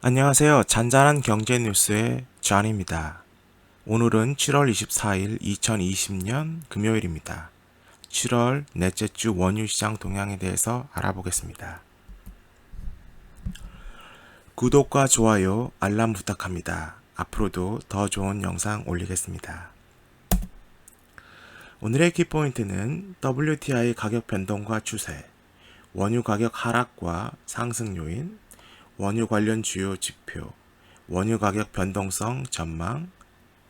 안녕하세요. 잔잔한 경제 뉴스의 존입니다. 오늘은 7월 24일 2020년 금요일입니다. 7월 넷째 주 원유 시장 동향에 대해서 알아보겠습니다. 구독과 좋아요, 알람 부탁합니다. 앞으로도 더 좋은 영상 올리겠습니다. 오늘의 키포인트는 WTI 가격 변동과 추세, 원유 가격 하락과 상승 요인, 원유 관련 주요 지표, 원유 가격 변동성 전망,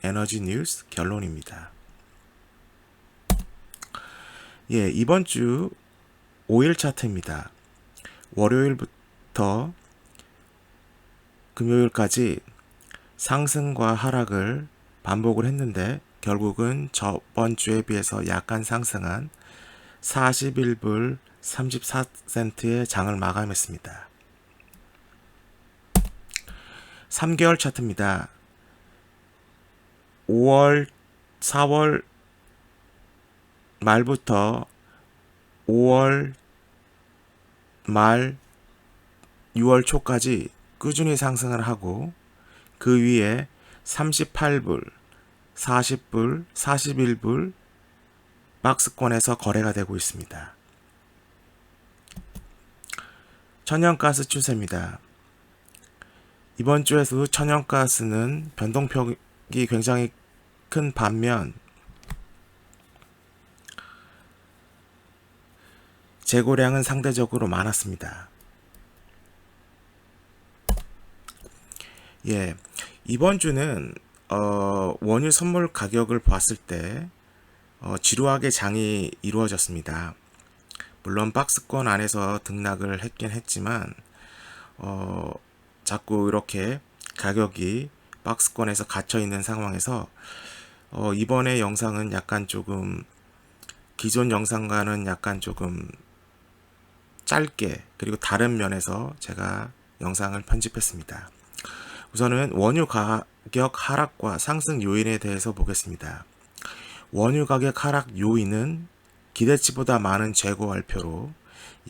에너지 뉴스 결론입니다. 이번 주 5일 차트입니다. 월요일부터 금요일까지 상승과 하락을 반복을 했는데 결국은 저번 주에 비해서 약간 상승한 41불 34센트의 장을 마감했습니다. 3개월 차트입니다. 4월 말부터 5월 말 6월 초까지 꾸준히 상승을 하고 그 위에 38불, 40불, 41불 박스권에서 거래가 되고 있습니다. 천연가스 추세입니다. 이번 주에도 천연가스는 변동폭이 굉장히 큰 반면 재고량은 상대적으로 많았습니다. 이번 주는 원유 선물 가격을 봤을 때 지루하게 장이 이루어졌습니다. 물론 박스권 안에서 등락을 했긴 했지만 자꾸 이렇게 가격이 박스권에서 갇혀 있는 상황에서 이번에 영상은 약간 조금 기존 영상과는 약간 조금 짧게 그리고 다른 면에서 제가 영상을 편집했습니다. 우선은 원유 가격 하락과 상승 요인에 대해서 보겠습니다. 원유 가격 하락 요인은 기대치보다 많은 재고 발표로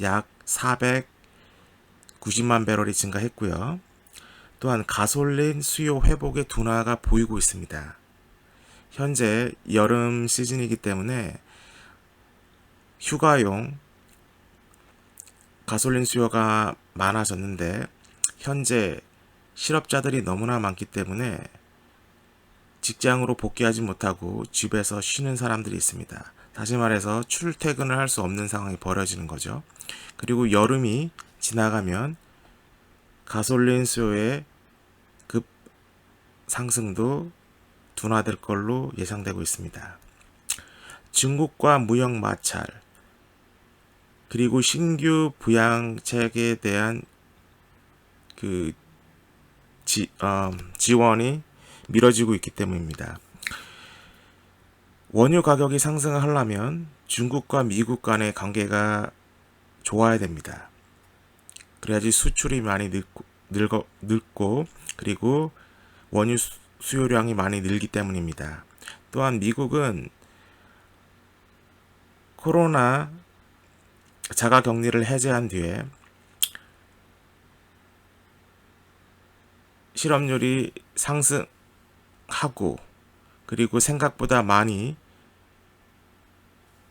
약 490만 배럴이 증가했고요. 또한 가솔린 수요 회복의 둔화가 보이고 있습니다. 현재 여름 시즌이기 때문에 휴가용 가솔린 수요가 많아졌는데 현재 실업자들이 너무나 많기 때문에 직장으로 복귀하지 못하고 집에서 쉬는 사람들이 있습니다. 다시 말해서 출퇴근을 할 수 없는 상황이 벌어지는 거죠. 그리고 여름이 지나가면 가솔린 수요의 급 상승도 둔화될 걸로 예상되고 있습니다. 중국과 무역 마찰 그리고 신규 부양책에 대한 지원이 미뤄지고 있기 때문입니다. 원유 가격이 상승을 하려면 중국과 미국 간의 관계가 좋아야 됩니다. 그래야지 수출이 많이 늘고 그리고 원유 수요량이 많이 늘기 때문입니다. 또한 미국은 코로나 자가격리를 해제한 뒤에 실업률이 상승하고 그리고 생각보다 많이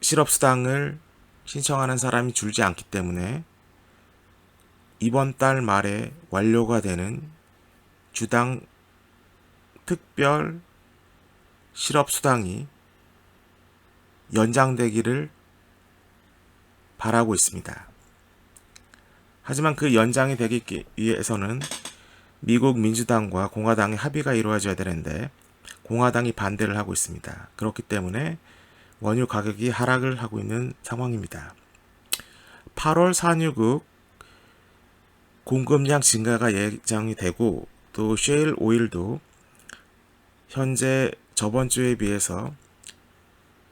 실업수당을 신청하는 사람이 줄지 않기 때문에 이번 달 말에 완료가 되는 주당 특별 실업수당이 연장되기를 바라고 있습니다. 하지만 그 연장이 되기 위해서는 미국 민주당과 공화당의 합의가 이루어져야 되는데 공화당이 반대를 하고 있습니다. 그렇기 때문에 원유 가격이 하락을 하고 있는 상황입니다. 8월 산유국 공급량 증가가 예정이 되고 또 셰일 오일도 현재 저번 주에 비해서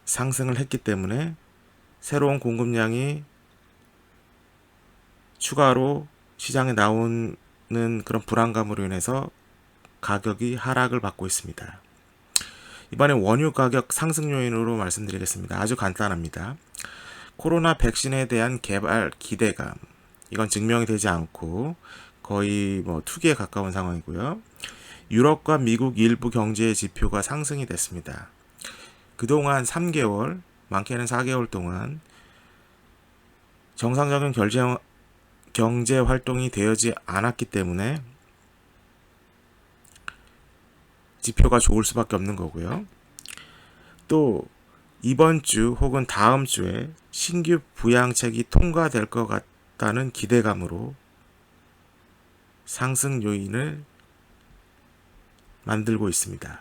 상승을 했기 때문에 새로운 공급량이 추가로 시장에 나오는 그런 불안감으로 인해서 가격이 하락을 받고 있습니다. 이번에 원유 가격 상승 요인으로 말씀드리겠습니다. 아주 간단합니다. 코로나 백신에 대한 개발 기대감, 이건 증명이 되지 않고 거의 뭐 투기에 가까운 상황이고요. 유럽과 미국 일부 경제 지표가 상승이 됐습니다. 그동안 3개월, 많게는 4개월 동안 정상적인 경제 활동이 되어지 않았기 때문에 지표가 좋을 수밖에 없는 거고요. 또 이번 주 혹은 다음 주에 신규 부양책이 통과될 것 같다는 기대감으로 상승 요인을 만들고 있습니다.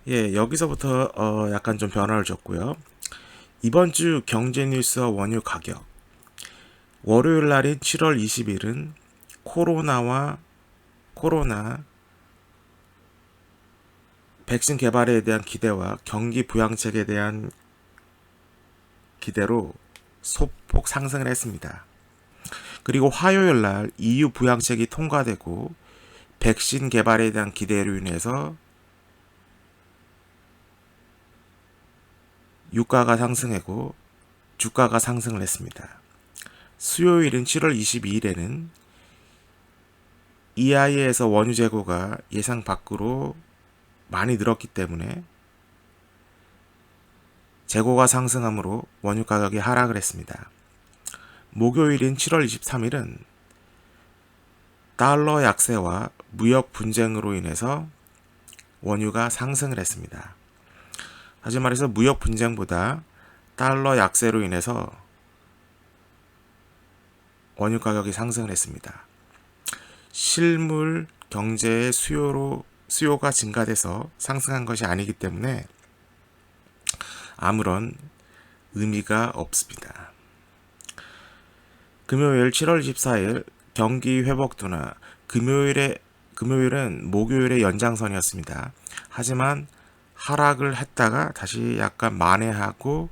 예, 여기서부터 약간 좀 변화를 줬고요. 이번 주 경제 뉴스와 원유 가격. 월요일 날인 7월 20일은 코로나 백신 개발에 대한 기대와 경기 부양책에 대한 기대로 소폭 상승을 했습니다. 그리고 화요일 날 EU 부양책이 통과되고 백신 개발에 대한 기대로 인해서 유가가 상승하고 주가가 상승을 했습니다. 수요일인 7월 22일에는 EIA에서 원유 재고가 예상 밖으로 많이 늘었기 때문에 재고가 상승하므로 원유 가격이 하락을 했습니다. 목요일인 7월 23일은 달러 약세와 무역 분쟁으로 인해서 원유가 상승을 했습니다. 다시 말해서 무역 분쟁보다 달러 약세로 인해서 원유 가격이 상승을 했습니다. 실물 경제의 수요가 증가돼서 상승한 것이 아니기 때문에 아무런 의미가 없습니다. 금요일 7월 24일 경기 회복 둔화. 금요일은 목요일의 연장선이었습니다. 하지만 하락을 했다가 다시 약간 만회하고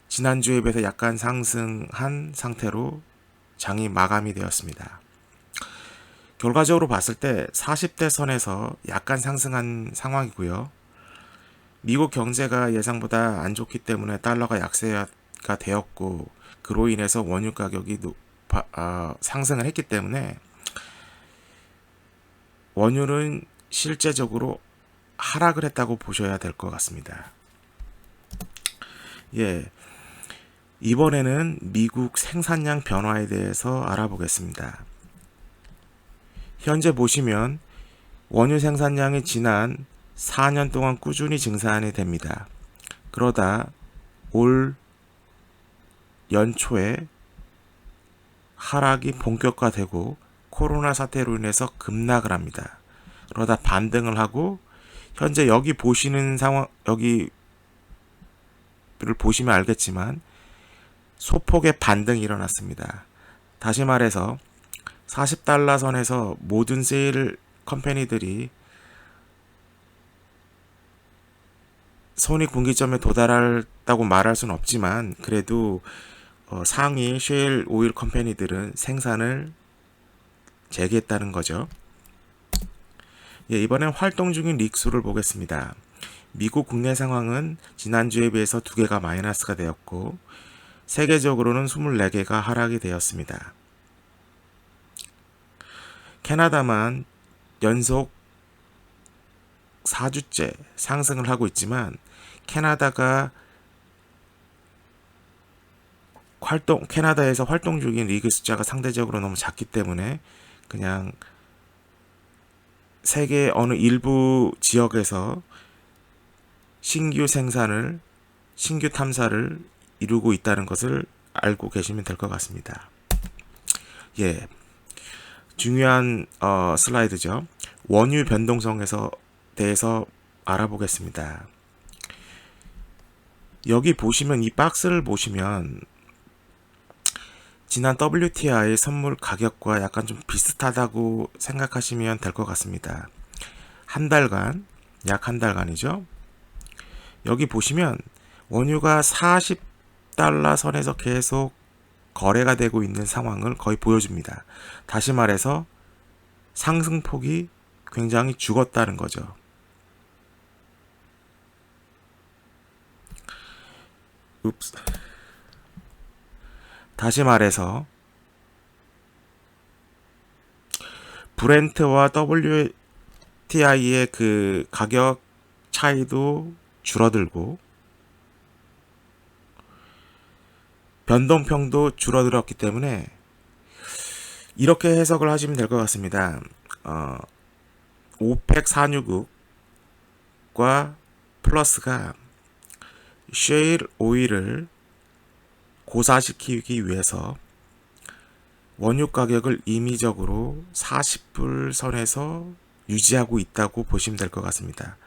지난주에 비해서 약간 상승한 상태로 장이 마감이 되었습니다. 결과적으로 봤을 때 40대 선에서 약간 상승한 상황이고요. 미국 경제가 예상보다 안 좋기 때문에 달러가 약세가 되었고 그로 인해서 원유 가격이 상승을 했기 때문에 원유는 실제적으로 하락을 했다고 보셔야 될 것 같습니다. 예, 이번에는 미국 생산량 변화에 대해서 알아보겠습니다. 현재 보시면 원유 생산량이 지난 4년 동안 꾸준히 증산이 됩니다. 그러다 올 연초에 하락이 본격화되고 코로나 사태로 인해서 급락을 합니다. 그러다 반등을 하고 현재 여기 보시는 상황, 여기를 보시면 알겠지만 소폭의 반등이 일어났습니다. 다시 말해서 40달러 선에서 모든 세일 컴퍼니들이 손익분기점에 도달했다고 말할 수는 없지만 그래도 상위 셰일 오일 컴퍼니들은 생산을 재개했다는 거죠. 예, 이번엔 활동 중인 릭수를 보겠습니다. 미국 국내 상황은 지난주에 비해서 2개가 마이너스가 되었고 세계적으로는 24개가 하락이 되었습니다. 캐나다만 연속 4주째 상승을 하고 있지만 캐나다에서 활동 중인 리그 숫자가 상대적으로 너무 작기 때문에 그냥 세계 어느 일부 지역에서 신규 탐사를 이루고 있다는 것을 알고 계시면 될 것 같습니다. 예, 중요한 슬라이드죠. 원유 변동성에서 대해서 알아보겠습니다. 여기 보시면 이 박스를 보시면 지난 WTI 선물 가격과 약간 좀 비슷하다고 생각하시면 될 것 같습니다. 약 한 달간이죠. 여기 보시면 원유가 40달러 선에서 계속 거래가 되고 있는 상황을 거의 보여줍니다. 다시 말해서 상승폭이 굉장히 죽었다는 거죠. 다시 말해서 브렌트와 WTI의 그 가격 차이도 줄어들고 변동평도 줄어들었기 때문에 이렇게 해석을 하시면 될 것 같습니다. 오펙 산유국과 플러스가 셰일 오일을 고사시키기 위해서 원유 가격을 임의적으로 40불 선에서 유지하고 있다고 보시면 될 것 같습니다.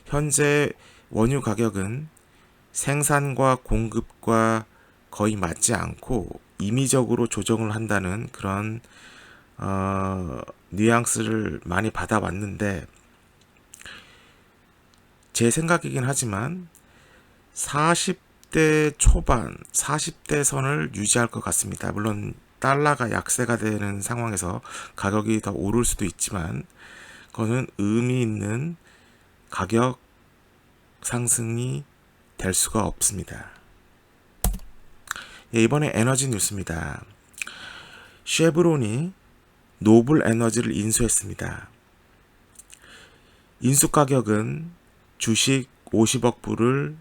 현재 원유 가격은 생산과 공급과 거의 맞지 않고 임의적으로 조정을 한다는 그런 뉘앙스를 많이 받아왔는데, 제 생각이긴 하지만 40대 초반, 40대 선을 유지할 것 같습니다. 물론 달러가 약세가 되는 상황에서 가격이 더 오를 수도 있지만 그거는 의미 있는 가격 상승이 될 수가 없습니다. 예, 이번에 에너지 뉴스입니다. 쉐브론이 노블 에너지를 인수했습니다. 인수 가격은 주식 50억 불을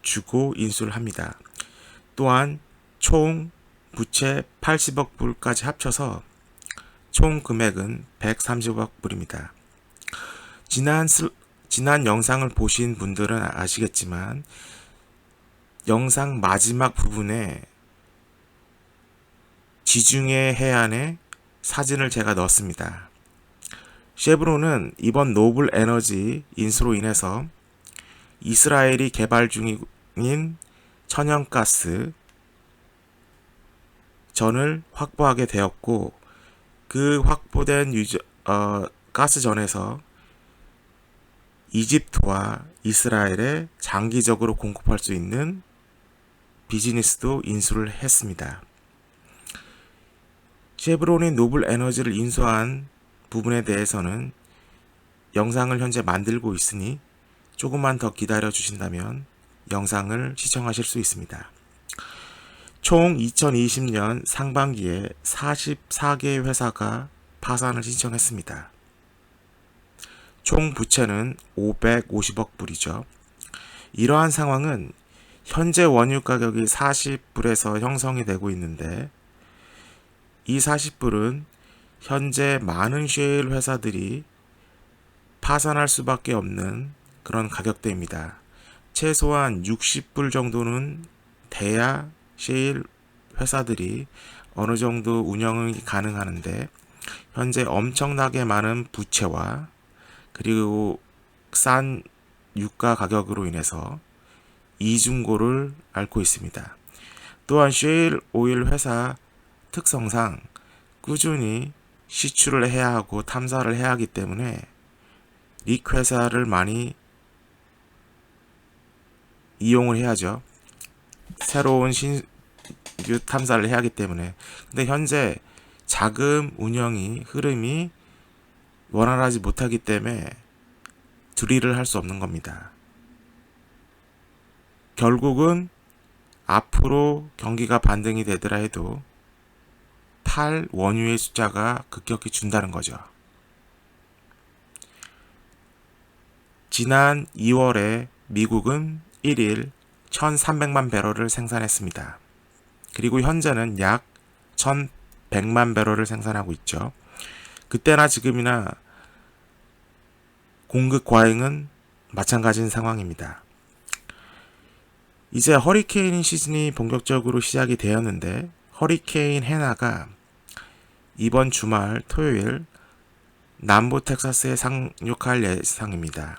주고 인수를 합니다. 또한 총 부채 80억 불까지 합쳐서 총 금액은 130억 불입니다. 지난 영상을 보신 분들은 아시겠지만 영상 마지막 부분에 지중해 해안의 사진을 제가 넣었습니다. 쉐브론은 이번 노블 에너지 인수로 인해서 이스라엘이 개발 중인 천연가스 전을 확보하게 되었고, 그 확보된 가스전에서 이집트와 이스라엘에 장기적으로 공급할 수 있는 비즈니스도 인수를 했습니다. 쉐브론이 노블 에너지를 인수한 부분에 대해서는 영상을 현재 만들고 있으니 조금만 더 기다려 주신다면 영상을 시청하실 수 있습니다. 총 2020년 상반기에 44개 회사가 파산을 신청했습니다. 총 부채는 550억 불이죠. 이러한 상황은 현재 원유 가격이 40불에서 형성이 되고 있는데, 이 40불은 현재 많은 셰일 회사들이 파산할 수밖에 없는 그런 가격대입니다. 최소한 60불 정도는 돼야 셰일 회사들이 어느 정도 운영이 가능하는데, 현재 엄청나게 많은 부채와 그리고 싼 유가 가격으로 인해서 이중고를 앓고 있습니다. 또한 셰일 오일 회사 특성상 꾸준히 시추를 해야 하고 탐사를 해야 하기 때문에 릭 회사를 많이 이용을 해야죠. 새로운 신규 탐사를 해야 하기 때문에. 근데 현재 자금 운영이 흐름이 원활하지 못하기 때문에 드릴을 할 수 없는 겁니다. 결국은 앞으로 경기가 반등이 되더라 해도 팔 원유의 숫자가 급격히 준다는 거죠. 지난 2월에 미국은 1일 1,300만 배럴을 생산했습니다. 그리고 현재는 약 1,100만 배럴을 생산하고 있죠. 그때나 지금이나 공급 과잉은 마찬가지인 상황입니다. 이제 허리케인 시즌이 본격적으로 시작이 되었는데, 허리케인 헤나가 이번 주말 토요일 남부 텍사스에 상륙할 예상입니다.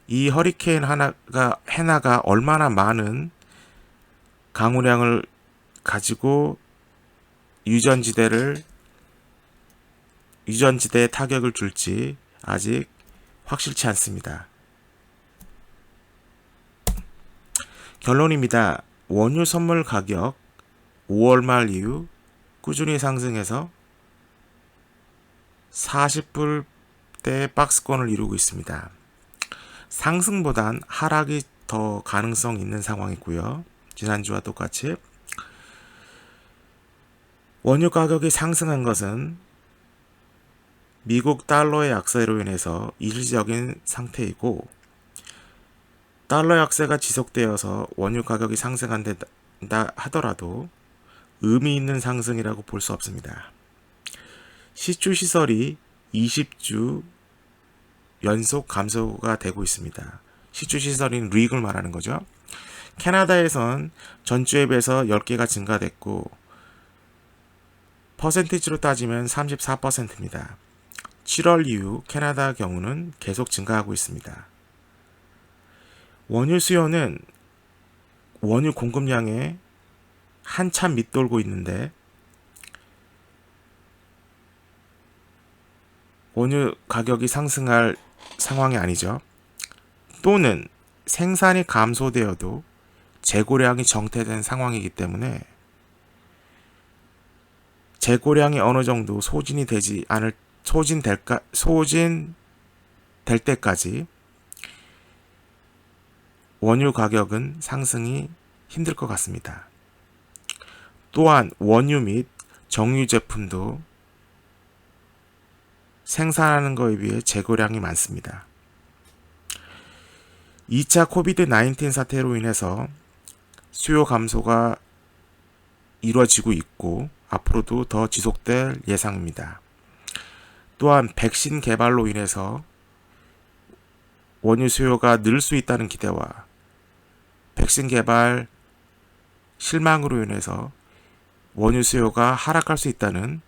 이 허리케인 헤나가 얼마나 많은 강우량을 가지고 유전지대에 타격을 줄지 아직 확실치 않습니다. 결론입니다. 원유 선물 가격 5월 말 이후 꾸준히 상승해서 40불대 박스권을 이루고 있습니다. 상승보단 하락이 더 가능성 있는 상황이고요. 지난주와 똑같이 원유 가격이 상승한 것은 미국 달러의 약세로 인해서 일시적인 상태이고, 달러 약세가 지속되어서 원유 가격이 상승한다 하더라도 의미 있는 상승이라고 볼 수 없습니다. 시추 시설이 20주 연속 감소가 되고 있습니다. 시추 시설인 릭을 말하는 거죠. 캐나다에선 전주에 비해서 10개가 증가됐고 퍼센티지로 따지면 34%입니다. 7월 이후 캐나다 경우는 계속 증가하고 있습니다. 원유 수요는 원유 공급량에 한참 밑돌고 있는데 원유 가격이 상승할 상황이 아니죠. 또는 생산이 감소되어도 재고량이 정체된 상황이기 때문에 재고량이 어느 정도 소진될 때까지 원유 가격은 상승이 힘들 것 같습니다. 또한 원유 및 정유 제품도 생산하는 것에 비해 재고량이 많습니다. 2차 코비드-19 사태로 인해서 수요 감소가 이루어지고 있고 앞으로도 더 지속될 예상입니다. 또한 백신 개발로 인해서 원유 수요가 늘 수 있다는 기대와 백신 개발 실망으로 인해서 원유 수요가 하락할 수 있다는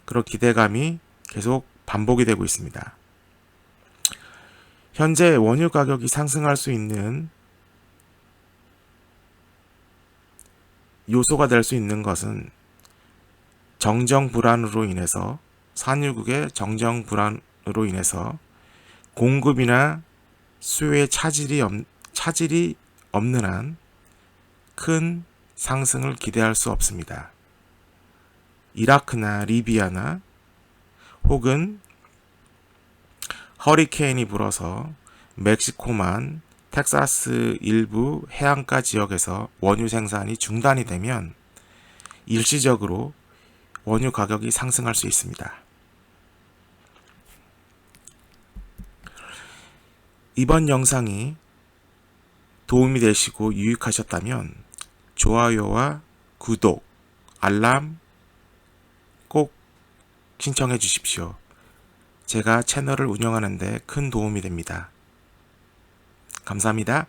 그런 기대감이 계속 반복이 되고 있습니다. 현재 원유 가격이 상승할 수 있는 요소가 될 수 있는 것은 정정 불안으로 인해서 산유국의 정정 불안으로 인해서 공급이나 수요의 차질이 없는 한 큰 상승을 기대할 수 없습니다. 이라크나 리비아나 혹은 허리케인이 불어서 멕시코만 텍사스 일부 해안가 지역에서 원유 생산이 중단이 되면 일시적으로 원유 가격이 상승할 수 있습니다. 이번 영상이 도움이 되시고 유익하셨다면 좋아요와 구독, 알람 꼭 신청해 주십시오. 제가 채널을 운영하는 데 큰 도움이 됩니다. 감사합니다.